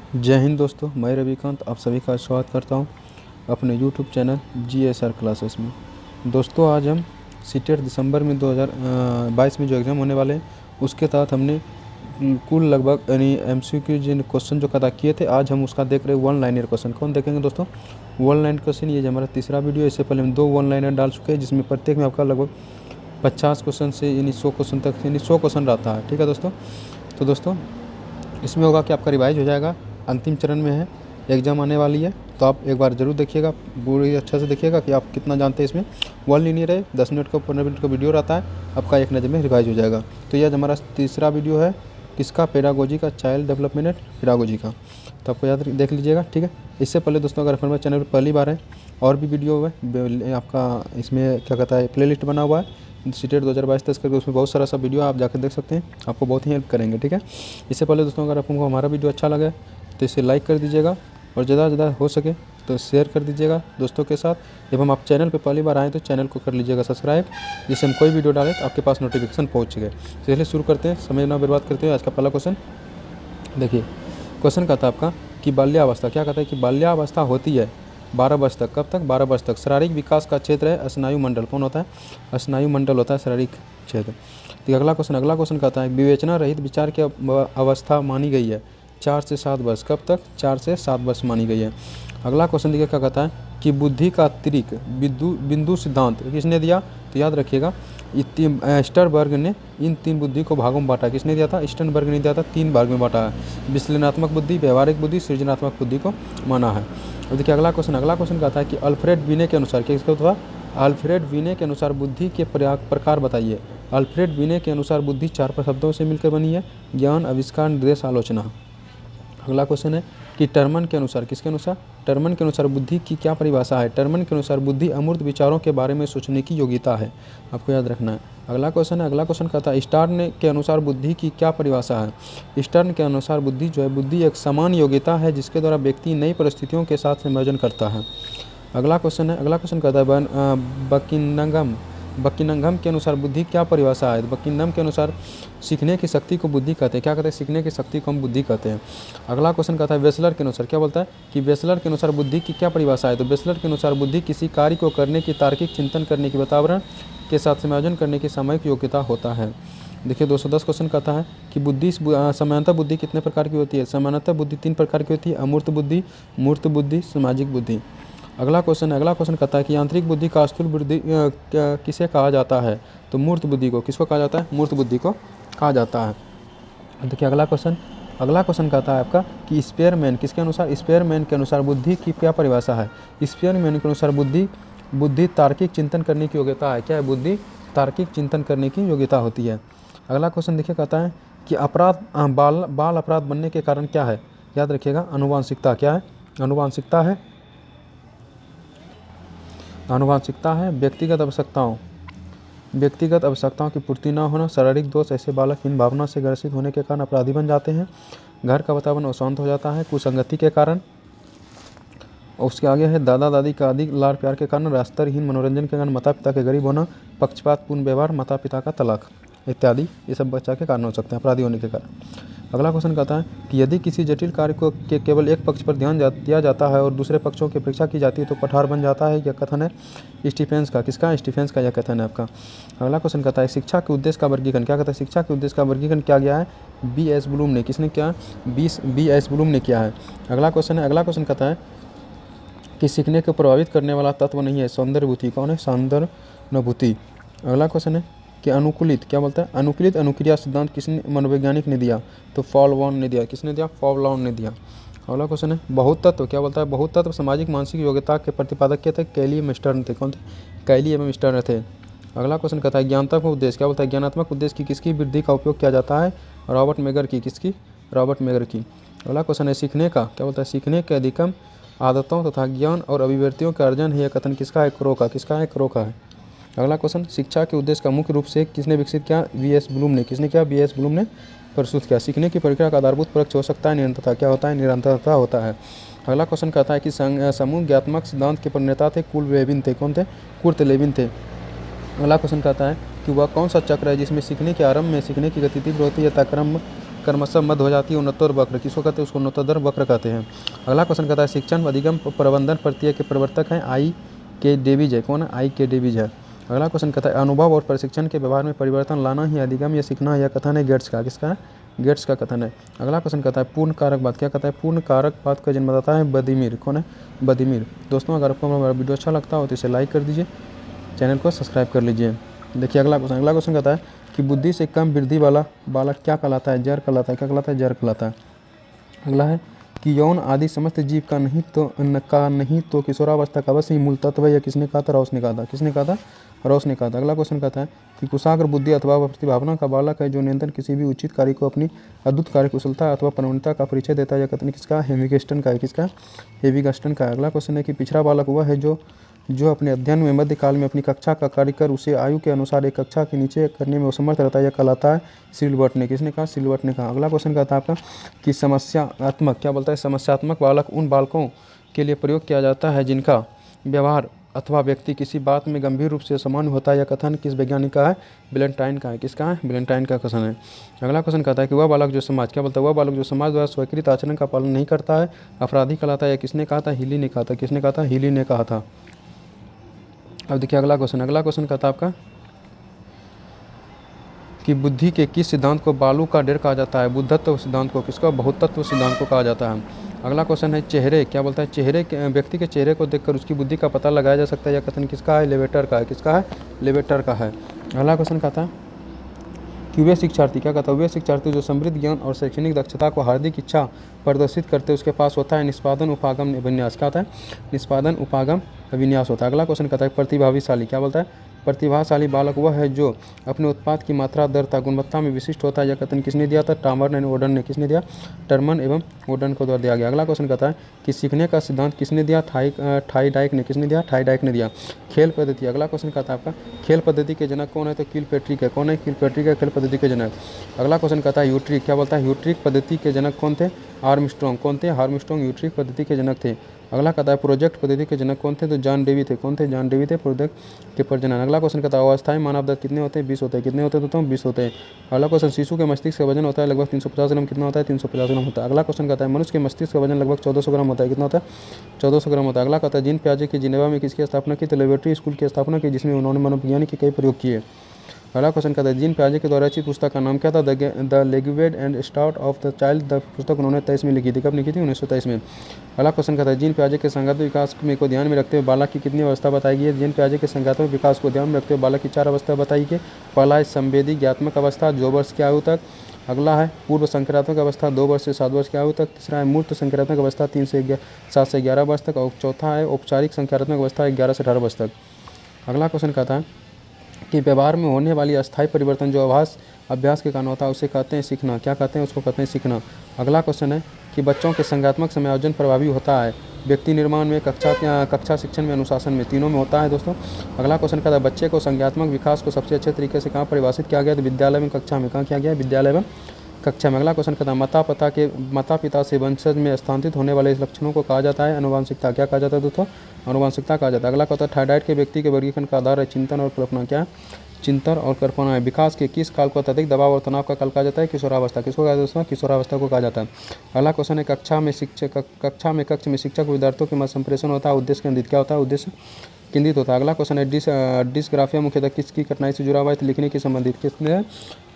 जय हिंद दोस्तों, मैं रविकांत आप सभी का स्वागत करता हूं अपने यूट्यूब चैनल GSR क्लासेस में। दोस्तों आज हम सीटेट दिसंबर में 2022 में जो एग्ज़ाम होने वाले हैं उसके तहत हमने कुल लगभग यानी MCQ जिन क्वेश्चन जो कदा किए थे आज हम उसका देख रहे हैं वन लाइनर क्वेश्चन। कौन देखेंगे दोस्तों? One line question. ये हमारा तीसरा वीडियो है। इससे पहले हम 2 वन लाइनर डाल चुके हैं जिसमें प्रत्येक में आपका लगभग 50 क्वेश्चन से यानी 100 क्वेश्चन तक यानी 100 क्वेश्चन रहता है। ठीक है दोस्तों। तो दोस्तों इसमें होगा कि आपका रिवाइज हो जाएगा, अंतिम चरण में है, एग्ज़ाम आने वाली है। तो आप एक बार ज़रूर देखिएगा, पूरी अच्छा से देखिएगा कि आप कितना जानते हैं। इसमें वन लीनियर है, 10 मिनट का 15 मिनट का वीडियो रहता है, आपका एक नज़र में रिवाइज हो जाएगा। तो यह हमारा तीसरा वीडियो है किसका? पेडागोजी का, चाइल्ड डेवलपमेंट एंड पेडागोजी का। तो आपको याद देख लीजिएगा। ठीक है। इससे पहले दोस्तों अगर हमारे चैनल पर पहली बार है और भी वीडियो है आपका, इसमें क्या कहता है प्ले लिस्ट बना हुआ है सीटेट 2022 तक करके, उसमें बहुत सारा सा वीडियो आप जाकर देख सकते हैं, आपको बहुत ही हेल्प करेंगे। ठीक है। इससे पहले दोस्तों अगर आपको हमारा वीडियो अच्छा लगे तो इसे लाइक कर दीजिएगा और ज़्यादा से ज़्यादा हो सके तो शेयर कर दीजिएगा दोस्तों के साथ। एवं आप चैनल पर पहली बार आएँ तो चैनल को कर लीजिएगा सब्सक्राइब, जिससे हम कोई वीडियो डालें तो आपके पास नोटिफिकेशन पहुँच गए। चलिए शुरू करते हैं, समय ना बर्बाद करते हुए। आज का पहला क्वेश्चन देखिए। क्वेश्चन कहता है आपका कि बाल्यावस्था, क्या कहता है कि बाल्यावस्था होती है 12 वर्ष तक। कब तक? 12 वर्ष तक। शारीरिक विकास का क्षेत्र है स्नायु मंडल। कौन होता है? स्नायु मंडल होता है शारीरिक क्षेत्र। तो अगला क्वेश्चन कहता है विवेचना रहित विचार की अवस्था मानी गई है 4 से 7 वर्ष। कब तक? 4 से 7 वर्ष मानी गई है। अगला क्वेश्चन देखिए क्या कहता है कि बुद्धि का अतिरिक्त बिंदु सिद्धांत किसने दिया? तो याद रखिएगा स्टर्नबर्ग ने इन 3 बुद्धि को भागों में बांटा। किसने दिया था? स्टर्नबर्ग ने दिया था। 3 भाग में बांटा है। विश्लेषणात्मक बुद्धि, व्यवहारिक बुद्धि, सृजनात्मक बुद्धि को माना है। और देखिए अगला क्वेश्चन कहता है कि अल्फ्रेड वीने के अनुसार, क्या था? अल्फ्रेड वीने के अनुसार बुद्धि के प्रकार बताइए। अल्फ्रेड वीने के अनुसार बुद्धि 4 शब्दों से मिलकर बनी है: ज्ञान, आविष्कार, निर्देश, आलोचना। अगला क्वेश्चन है कि टर्मन के अनुसार, किसके अनुसार? टर्मन के अनुसार बुद्धि की क्या परिभाषा है? टर्मन के अनुसार बुद्धि अमूर्त विचारों के बारे में सोचने की योग्यता है। आपको याद रखना है। अगला क्वेश्चन कहता है स्टर्न के अनुसार बुद्धि की क्या परिभाषा है? स्टर्न के अनुसार बुद्धि जो है, बुद्धि एक समान योग्यता है जिसके द्वारा व्यक्ति नई परिस्थितियों के साथ संयोजन करता है। अगला क्वेश्चन कहता है बकिनंगम के अनुसार बुद्धि क्या परिभाषा है? बकिनंगम के अनुसार सीखने की शक्ति को बुद्धि कहते हैं। क्या कहते हैं? सीखने की शक्ति को हम बुद्धि कहते हैं। अगला क्वेश्चन कहता है वेसलर के अनुसार, क्या बोलता है कि वेसलर के अनुसार बुद्धि की क्या परिभाषा है? तो वेसलर के अनुसार बुद्धि किसी कार्य को करने की, तार्किक चिंतन करने की, वातावरण के साथ संयोजन करने की सामयिक योग्यता होता है। देखिए 210 क्वेश्चन कहता है कि बुद्धि सामान्यतः बुद्धि कितने प्रकार की होती है? सामान्यतः बुद्धि 3 प्रकार की होती है: अमूर्त बुद्धि, मूर्त बुद्धि, सामाजिक बुद्धि। अगला क्वेश्चन कहता है कि आंतरिक बुद्धि का स्थूल बुद्धि किसे कहा जाता है? तो मूर्त बुद्धि को। किसको कहा जाता है? मूर्त बुद्धि को कहा जाता है। देखिए अगला क्वेश्चन कहता है आपका कि स्पेयरमैन, किसके अनुसार? स्पेयरमैन के अनुसार बुद्धि की क्या परिभाषा है? स्पेयरमैन के अनुसार बुद्धि तार्किक चिंतन करने की योग्यता है। क्या है? बुद्धि तार्किक चिंतन करने की योग्यता होती है। अगला क्वेश्चन देखिए कहता है कि बाल अपराध बनने के कारण क्या है? याद रखिएगा आनुवांशिकता। क्या है? आनुवांशिकता है व्यक्तिगत आवश्यकताओं की पूर्ति न होना, शारीरिक दोष। ऐसे बालक इन भावना से ग्रसित होने के कारण अपराधी बन जाते हैं। घर का वातावरण अशांत हो जाता है कुसंगति के कारण। और उसके आगे है दादा दादी का अधिक लाड़ प्यार के कारण, रास्तरहीन मनोरंजन के कारण, माता पिता के गरीब होना, पक्षपातपूर्ण व्यवहार, माता पिता का तलाक इत्यादि, ये सब बच्चा के कारण हो सकते हैं, अपराधी होने के कारण। अगला क्वेश्चन कहता है कि यदि किसी जटिल कार्य को के केवल एक पक्ष पर ध्यान दिया जाता है और दूसरे पक्षों की अपेक्षा की जाती है तो पठार बन जाता है। यह कथन है स्टीफेंस का। किसका? स्टीफेंस का यह कथन है आपका। अगला क्वेश्चन कहता है शिक्षा के उद्देश्य का वर्गीकरण। क्या कहता है? शिक्षा के उद्देश्य का वर्गीकरण किया गया है B.S. ब्लूम ने। किसने किया? B.S. ब्लूम ने किया है। अगला क्वेश्चन कहता है कि सीखने को प्रभावित करने वाला तत्व नहीं है सौंदर्यभूति। कौन है? सौंदर्यभूति। अगला क्वेश्चन है कि अनुकूलित, क्या बोलता है? अनुकूलित अनुक्रिया सिद्धांत किसने, मनोवैज्ञानिक ने दिया? तो फॉलवान ने दिया। किसने दिया? फॉलवान ने दिया। अगला क्वेश्चन है बहुत तत्व, क्या बोलता है? बहुत तत्व सामाजिक मानसिक योग्यता के प्रतिपादक के थे कैली एवं स्टर्न थे। कौन थे? कैली एवं स्टर्न थे। अगला क्वेश्चन कहता है ज्ञानात्मक उद्देश्य, क्या बोलता है? ज्ञानात्मक उद्देश्य की किसकी वृद्धि का उपयोग किया जाता है? रॉबर्ट मेगर की। किसकी? रॉबर्ट मेगर की। अगला क्वेश्चन है सीखने का, क्या बोलता है? सीखने के अधिकतम आदतों तथा ज्ञान और अभिव्यक्तियों का अर्जन है। यह कथन किसका है? क्रो का। किसका है? क्रो का है। अगला क्वेश्चन शिक्षा के उद्देश्य का मुख्य रूप से किसने विकसित किया? B.S. ब्लूम ने। किसने किया? B.S. ब्लूम ने प्रस्तुत किया। सीखने की प्रक्रिया का आधारभूत पक्ष हो सकता है निरंतरता। क्या होता है? निरंतरता होता है। अगला क्वेश्चन कहता है कि समूह ज्ञात्मक सिद्धांत के प्रणेता थे कुर्ट लेविन थे। कौन थे? कुर्ट लेविन थे। अगला क्वेश्चन कहता है कि वह कौन सा चक्र है जिसमें सीखने के आरंभ में सीखने की गति तीव्र होती है तथा क्रमशः मध्य हो जाती है उन्नतोर वक्र। किसको कहते हैं? उसको उन्नतोदर वक्र कहते हैं। अगला क्वेश्चन कहता है शिक्षण अधिगम प्रबंधन प्रक्रिया के प्रवर्तक हैं आई के डेविज है। कौन है? आई के डेविज है। अगला क्वेश्चन कहता है अनुभव और प्रशिक्षण के व्यवहार में परिवर्तन लाना ही अधिगम या सीखना है, यह कथन है गेट्स का। किसका है? गेट्स का कथन है। अगला क्वेश्चन कहता है पूर्ण कारकवाद। क्या कहता है? पूर्ण कारकवाद का जन्मदाता है व्लादिमीर। कौन है? व्लादिमीर। दोस्तों अगर आपको हमारा वीडियो अच्छा लगता हो तो इसे लाइक कर दीजिए, चैनल को सब्सक्राइब कर लीजिए। देखिए अगला क्वेश्चन कहता है कि बुद्धि से कम वृद्धि वाला बालक क्या कहलाता है? जड़ कहलाता है। क्या कहलाता है? जड़ कहलाता है। अगला है कि यौन आदि समस्त जीव का नहीं तो किशोरावस्था का अवश्य ही मूल तत्व है। यह किसने कहा था? रॉस ने कहा था। किसने कहा था? रॉस ने कहा था। अगला क्वेश्चन कहता है कि कुशाग्र बुद्धि अथवा प्रतिभावना का बालक है जो निरंतर किसी भी उचित कार्य को अपनी अद्भुत कार्यकुशलता अथवा प्रवणता का परिचय देता है। यह कथन किसका? हेविगस्टन का है। किसका? हेविगस्टन का। अगला क्वेश्चन है कि पिछड़ा बालक वह है जो अपने अध्ययन में मध्यकाल में अपनी कक्षा का कार्य कर उसे आयु के अनुसार एक कक्षा के नीचे करने में असमर्थ रहता है। यह कहलाता है सिल्बर्ट ने। किसने कहा? सिल्बर्ट ने कहा। अगला क्वेश्चन कहता है आपका कि समस्यात्मक। क्या बोलता है? समस्यात्मक बालक उन बालकों के लिए प्रयोग किया जाता है जिनका व्यवहार अथवा व्यक्ति किसी बात में गंभीर रूप से समान होता है। यह कथन किस वैज्ञानिक का है? बैलेंटाइन का है। किसका है? बैलेंटाइन का कथन है। अगला क्वेश्चन कहता है कि वह बालक जो समाज। क्या बोलता है? वह बालक जो समाज द्वारा स्वीकृत आचरण का पालन नहीं करता है अपराधी कहलाता है। यह किसने कहा था? हीली ने कहा था। किसने कहा था? हीली ने कहा था। अब देखिए अगला क्वेश्चन कहता है आपका कि बुद्धि के किस सिद्धांत को बालू का ढेर कहा जाता है? बुद्धत्व सिद्धांत को। किसका? बहुतत्व सिद्धांत को कहा जाता है। अगला क्वेश्चन है चेहरे। क्या बोलता है? व्यक्ति के चेहरे को देखकर उसकी बुद्धि का पता लगाया जा सकता है। यह कथन किसका है? लेवेटर का है। किसका है? लेवेटर का है। अगला क्वेश्चन कहता है कि वे शिक्षार्थी। क्या कहता है? वे शिक्षार्थी जो समृद्ध ज्ञान और शैक्षणिक दक्षता को हार्दिक इच्छा प्रदर्शित करते उसके पास होता है निष्पादन उपागम अभिन्यास। क्या होता है? निष्पादन उपागम अभिन्यास होता है। अगला क्वेश्चन कहता है प्रतिभाशाली। क्या बोलता है? प्रतिभाशाली बालक वह है जो अपने उत्पाद की मात्रा दरता गुणवत्ता में विशिष्ट होता है। यह कथन किसने दिया था? टर्मन एंड ओडन ने। किसने दिया? टर्मन एवं ओडन को द्वारा दिया गया। अगला क्वेश्चन कहता है कि सीखने का सिद्धांत किसने दिया? थाईडाइक ने। किसने दिया? थाईडाइक ने दिया। खेल पद्धति। अगला क्वेश्चन कहता है आपका खेल पद्धति के जनक कौन है? तो किलपैट्रिक है। कौन है? किलपैट्रिक है खेल पद्धति के जनक। अगला क्वेश्चन कहता है यूट्रिक। क्या बोलता है? यूट्रिक पद्धति के जनक कौन थे? आर्मस्ट्रॉन्ग। कौन थे? आर्मस्ट्रॉन्ग यूट्रिक पद्धति के जनक थे। अगला कहता है प्रोजेक्ट पद्धति के जनक कौन थे? तो जॉन डेवी थे। कौन थे? जॉन डेवी थे प्रोजेक्ट के प्रजनन। अगला क्वेश्चन कहता है अवस्थाई मानव दत्त कितने होते हैं? 20 होते हैं। कितने होते हैं दोस्तों? 20 होते हैं। अगला क्वेश्चन शिशु के मस्तिष्क का वजन होता है लगभग 350 ग्राम। कितना होता है? 350 ग्राम होता है। अगला क्वेश्चन कहता है मनुष्य के मस्तिष्क का वजन लगभग 1400 ग्राम होता है। कितना होता है? 1400 ग्राम होता है। अगला कहता है जीन पियाजे की जिनेवा में किसकी स्थापना की? तो लेबोरेटरी स्कूल की स्थापना की जिसमें उन्होंने मनोविज्ञान के कई प्रयोग किए। अगला क्वेश्चन कहता है जीन पियाजे के द्वारा रचित पुस्तक का नाम क्या था? The language and start of the child. The पुस्तक उन्होंने 23 में लिखी थी। कब लिखी थी? 1923 में। अगला क्वेश्चन कहता है जीन पियाजे के संगात्मक विकास में को ध्यान में रखते हुए बालक की कितनी अवस्था बताई गई है? जीन पियाजे के संगात्मक विकास को ध्यान में रखते हुए बालक की 4 अवस्था बताई गई। पहला है संवेदी ज्ञात्मक अवस्था 2 वर्ष की आयु तक। अगला है पूर्व संक्रात्मक अवस्था 2 वर्ष से 7 वर्ष की आयु तक। तीसरा है मूर्त संक्रात्मक अवस्था 7 से 11 वर्ष तक। और चौथा है औपचारिक संक्रात्मक अवस्था 11 से 18 वर्ष तक। अगला क्वेश्चन कहता है कि व्यवहार में होने वाली अस्थायी परिवर्तन जो अभ्यास के कारण होता है उसे कहते हैं सीखना। क्या कहते हैं? उसको कहते हैं सीखना। अगला क्वेश्चन है कि बच्चों के संज्ञात्मक समायोजन प्रभावी होता है व्यक्ति निर्माण में, कक्षा शिक्षण में, अनुशासन में, तीनों में होता है दोस्तों। अगला क्वेश्चन कहता है बच्चे को संज्ञात्मक विकास को सबसे अच्छे तरीके से कहाँ परिभाषित किया गया? तो विद्यालय में, कक्षा में। कहाँ किया गया? विद्यालय में, कक्षा में। अगला क्वेश्चन कहता है माता पिता से वंशज में स्थानांतरित होने वाले इस लक्षणों को कहा जाता है अनुवांशिकता। क्या कहा जाता है दोस्तों? अनुवांशिकता कहा जाता है। अगला कहता है थायराइड के व्यक्ति के वर्गीकरण का आधार है चिंतन और कल्पना। क्या? चिंतन और कल्पना है। विकास के किस काल को अत्यधिक दबाव और तनाव का काल कहा जाता है? किशोरावस्था। किसको कहा जाता है? किशोरावस्था को कहा जाता है। अगला क्वेश्चन है कक्षा में शिक्षक विद्यार्थियों के मध्य संप्रेषण होता है उद्देश्य केंद्रित। क्या होता है? उद्देश्य केंद्रित होता है। अगला क्वेश्चन है डिस्ग्राफिया मुख्यतः किसकी कठिनाई से जुड़ा हुआ है? तो लिखने के संबंधित। किसने?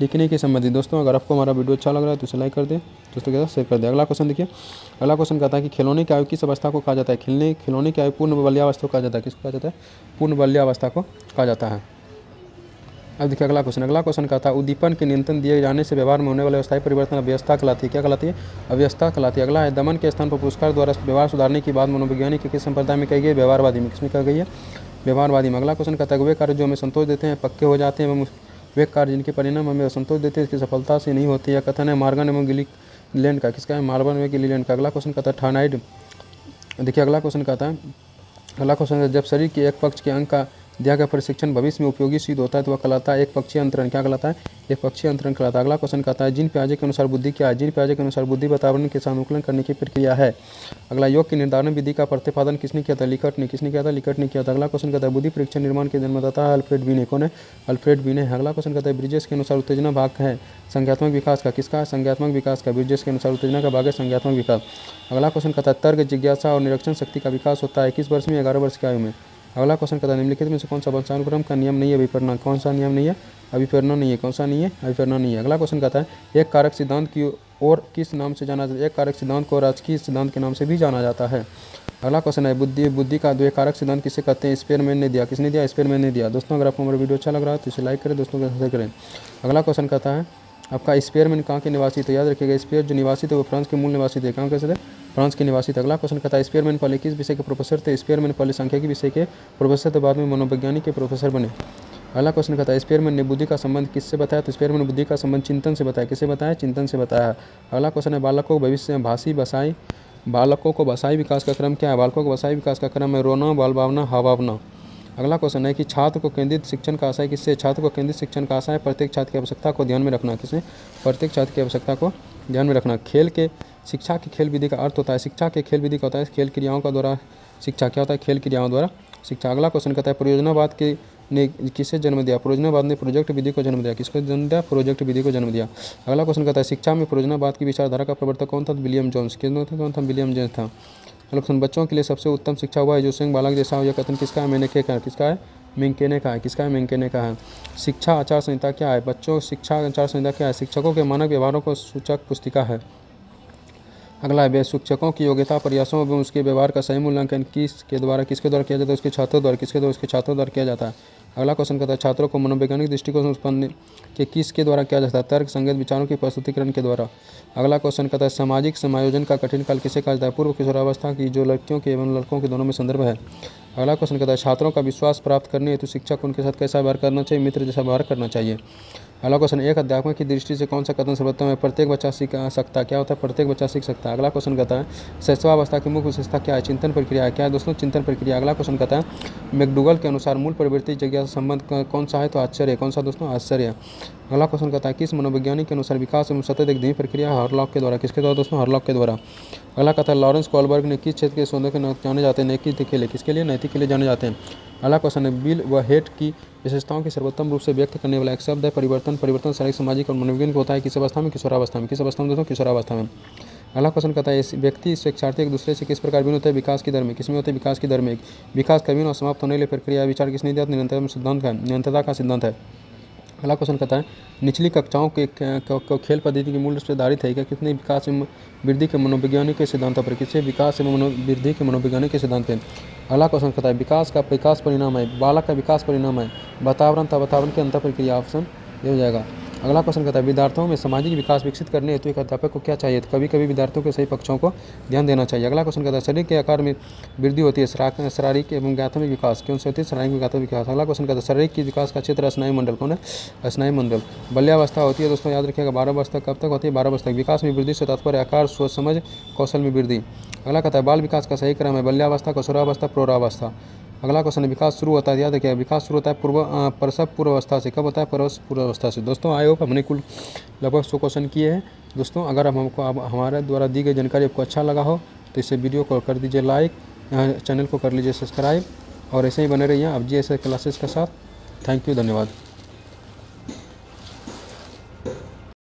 लिखने के संबंधित। दोस्तों अगर आपको हमारा वीडियो अच्छा लग रहा है तो इसे लाइक कर दें, दोस्तों के साथ शेयर कर दें। अगला क्वेश्चन देखिए। अगला क्वेश्चन कहता है कि खिलौने की आयु किस अवस्था को कहा जाता है? खिलौने की आयु पूर्ण बाल्यावस्था को कहा जाता है। किसको कहा जाता है? पूर्ण बाल्यावस्था को कहा जाता है। अब देखिए अगला क्वेश्चन कहता है उद्दीपन के नियंत्रण दिए जाने से व्यवहार में होने वाले अस्थायी परिवर्तन अव्यवस्था कहलाती है। क्या कहलाती है? अव्यवस्था कहलाती है। अगला है दमन के स्थान पर पुरस्कार द्वारा व्यवहार सुधारने की बात मनोवैज्ञानिक किस संप्रदाय में कही गई? व्यवहारवादी में। किसमें कही गई है? व्यवहारवादी में। अगला क्वेश्चन कहता है वे कार्य जो हमें संतोष देते हैं पक्के हो जाते हैं एवं वे कार्य जिनके परिणाम हमें असंतोष देते हैं इसकी सफलता से नहीं होती। यह कथन है मार्गन एवं गिलीलैंड का। किसका है? मार्गन एवं गिलीलैंड का। अगला क्वेश्चन कहता है थायराइड। देखिए अगला क्वेश्चन कहता है जब शरीर के एक पक्ष के अंग का दिया गया प्रशिक्षण भविष्य में उपयोगी सिद्ध होता है तो वह कहलाता है एक पक्षीय अंतरण। क्या कहलाता है? एक पक्षीय अंतरण कहलाता है। अगला क्वेश्चन कहता है जीन पियाजे के अनुसार बुद्धि क्या है? जीन पियाजे के अनुसार बुद्धि वातावरण के साथ अनुकूलन करने की प्रक्रिया है। अगला योग की निर्धारण विधि का प्रतिपादन किसने किया था? लिकर्ट ने। किसने किया था? लिकर्ट ने किया था। अगला क्वेश्चन कहता है बुद्धि परीक्षण निर्माण के जन्मदाता है अल्फ्रेड बीने। कौन है? अल्फ्रेड बीने है। अगला क्वेश्चन कहता है ब्रिजेश के अनुसार उत्तेजना भाग है संज्ञात्मक विकास का। किसका? संज्ञात्मक विकास का। ब्रिजेश के अनुसार उत्तेजना का भाग है संज्ञात्मक विकास। अगला क्वेश्चन कहता है तर्क, जिज्ञासा और निरीक्षण शक्ति का विकास होता है किस वर्ष में? 11 वर्ष की आयु में। अगला क्वेश्चन कहता है निम्नलिखित में से कौन सा वंशानुक्रम का नियम नहीं है? अभिप्रेरणा। कौन सा नियम नहीं है? अभिप्रेरणा नहीं है। कौन सा नहीं है? अभिप्रेरणा नहीं है। अगला क्वेश्चन कहता है एक कारक सिद्धांत की और किस नाम से जाना जाता है? एक कारक सिद्धांत को राजकीय सिद्धांत के नाम से भी जाना जाता है। अगला क्वेश्चन है बुद्धि का द्वैत कारक सिद्धांत किसे कहते हैं? स्पेयरमैन ने दिया। किसने दिया? स्पेयरमैन ने दिया। दोस्तों अगर आपको हमारा वीडियो अच्छा लग रहा है तो इसे लाइक करें, दोस्तों को शेयर करें। अगला क्वेश्चन कहता है आपका स्पेयरमैन कहाँ के निवासी थे? याद रखिएगा स्पेयर जो निवासी थे वो फ्रांस के मूल निवासी थे। कहाँ कैसे थे? फ्रांस के निवासी थे। अगला क्वेश्चन कहता है स्पेयरमैन पहले किस विषय के प्रोफेसर थे? स्पेयरमैन पहले सांख्यिकी विषय के प्रोफेसर थे, बाद में मनोवैज्ञानिक के प्रोफेसर बने। अगला क्वेश्चन कहता है स्पेयरमैन ने बुद्धि का संबंध किससे बताया? तो स्पेयरमैन ने बुद्धि का संबंध चिंतन से बताया। किससे बताया? चिंतन से बताया। अगला क्वेश्चन है बालकों को भविष्य में बालकों को भाषाई विकास का क्रम क्या है? बालकों को भाषाई विकास का क्रम है रोना, बाल भावना, हावभावना। अगला क्वेश्चन है कि छात्र को केंद्रित शिक्षण का आशय किससे? छात्र को केंद्रित शिक्षण का आशय प्रत्येक छात्र की आवश्यकता को ध्यान में रखना। किसने? प्रत्येक छात्र की आवश्यकता को ध्यान में रखना। शिक्षा की खेल विधि का अर्थ होता है शिक्षा के खेल विधि का होता है खेल क्रियाओं का द्वारा शिक्षा। क्या होता है? खेल क्रियाओं द्वारा शिक्षा। अगला क्वेश्चन कहता है परियोजनावाद के ने किसे जन्म दिया? परियोजनावाद ने प्रोजेक्ट विधि को जन्म दिया। किसको जन्म दिया? प्रोजेक्ट विधि को जन्म दिया। अगला क्वेश्चन कहता है शिक्षा में परियोजनावाद की विचारधारा का प्रवर्तक कौन था? William Jones. कौन था? विलियम जोन्स था। अगला क्वेश्चन बच्चों के लिए सबसे उत्तम शिक्षा हुआ है जो स्वयं बालक जैसा हो। यह कथन किसका है? मैंने का है। किसका है? मेंकेने का है। किसका है? मेंकेने का है। शिक्षा आचार संहिता क्या है? बच्चों शिक्षा आचार संहिता क्या है? शिक्षकों के मानक व्यवहारों को सूचक पुस्तिका है। अगला है शिक्षकों की योग्यता प्रयासों एवं उसके व्यवहार का सही मूल्यांकन किसके द्वारा किया जाता है? उसके छात्रों द्वारा। किसके द्वारा? उसके छात्रों द्वारा किया जाता है। अगला क्वेश्चन कहता है छात्रों को मनोवैज्ञानिक दृष्टिकोण से उत्पन्न के किसके द्वारा किया जाता है? तर्क संगत विचारों के प्रस्तुतिकरण के द्वारा। अगला क्वेश्चन कहता है सामाजिक समायोजन का कठिन काल किसे कहा जाता है? पूर्व किशोरावस्था की जो लड़कियों के एवं लड़कों के दोनों में संदर्भ है। अगला क्वेश्चन कहता है छात्रों का विश्वास प्राप्त करने हेतु शिक्षक उनके साथ कैसा व्यवहार करना चाहिए? मित्र जैसा व्यवहार करना चाहिए। अगला क्वेश्चन एक अध्यापक की दृष्टि से कौन सा कदम सर्वोत्तम है? प्रत्येक बच्चा सीख सकता है। क्या होता है? प्रत्येक बच्चा सीख सकता है। अगला क्वेश्चन कहता है शैशवावस्था की मुख्य विशेषता क्या है? चिंतन प्रक्रिया है। क्या है दोस्तों? चिंतन प्रक्रिया। अगला क्वेश्चन कहता है मैकडूगल के अनुसार मूल प्रवृत्ति जिज्ञासा संबंध कौन सा है? तो आश्चर्य। कौन सा दोस्तों? आश्चर्य। अगला क्वेश्चन कहता है किस मनोवैज्ञानिक के अनुसार विकास एवं सतत एक धीमी प्रक्रिया हरलॉक के द्वारा। किसके द्वारा दोस्तों? हरलॉक के द्वारा। अगला कहता है लॉरेंस कोलबर्ग ने किस क्षेत्र के शोधों के जाने जाते हैं? नैतिक के लिए। किसके लिए? नैतिक के लिए जाने जाते हैं। अगला क्वेश्चन है बिल व हेट की विशेषताओं की सर्वोत्तम रूप से व्यक्त करने वाला एक शब्द है परिवर्तन शारीरिक सामाजिक और मनोवैज्ञानिक होता है किस अवस्था में? किशोरावस्था में। किस अवस्था में दोस्तों? किशोरावस्था में। अगला क्वेश्चन कहता है व्यक्ति शिक्षार्थी एक दूसरे से किस प्रकार भिन्न होते हैं? विकास की दर में। किसमें होते हैं? विकास की दर में। विकास का भिन्न और समाप्त होने के लिए प्रक्रिया विचार किसने दिया? निरंतरता सिद्धांत का निरंतरता का सिद्धांत है। अगला क्वेश्चन कहता है निचली कक्षाओं के खेल पद्धति के मूल रूप से आधारित है क्या? कितने विकास एवं वृद्धि के मनोवैज्ञानिक के सिद्धांतों पर। किससे? विकास एवं वृद्धि के मनोवैज्ञानिक के सिद्धांत पर। अगला क्वेश्चन कहता है विकास परिणाम है बालक का विकास परिणाम है वातावरण के अंतर प्रक्रिया। ऑप्शन ये हो जाएगा। अगला क्वेश्चन कहता है विद्यार्थियों में सामाजिक विकास विकसित करने हेतु एक अध्यापक को क्या चाहिए? तो कभी कभी विद्यार्थियों के सही पक्षों को ध्यान देना चाहिए। अगला क्वेश्चन कहता है शरीर के आकार में वृद्धि होती है शारीरिक एवं ज्ञातमिक विकास। क्यों से होती है? शारीरिक ज्ञातमिक विकास। अगला क्वेश्चन कहता है शारीरिक की विकास का क्षेत्र स्नायु मंडल। कौन है? स्नायु मंडल। बाल्यावस्था होती है दोस्तों याद रखिएगा 12 वर्ष तक। कब तक होती है? 12 वर्ष तक। विकास में वृद्धि से तात्पर्य आकार सोच समझ कौशल में वृद्धि। अगला कहता है बाल विकास का सही क्रम है बाल्यावस्था, किशोरावस्था, प्रौढ़ावस्था। अगला क्वेश्चन है विकास शुरू होता है याद रखिएगा विकास शुरू होता है प्रसव पूर्वावस्था से। कब होता है? प्रसव पूर्वावस्था से। दोस्तों आई होप हमने कुल लगभग 100 क्वेश्चन किए हैं। दोस्तों अगर हमको हमारे द्वारा दी गई जानकारी आपको अच्छा लगा हो तो इसे वीडियो को कर दीजिए लाइक, चैनल को कर लीजिए सब्सक्राइब और ऐसे ही बने रहिए आप GSR क्लासेस के साथ। थैंक यू, धन्यवाद।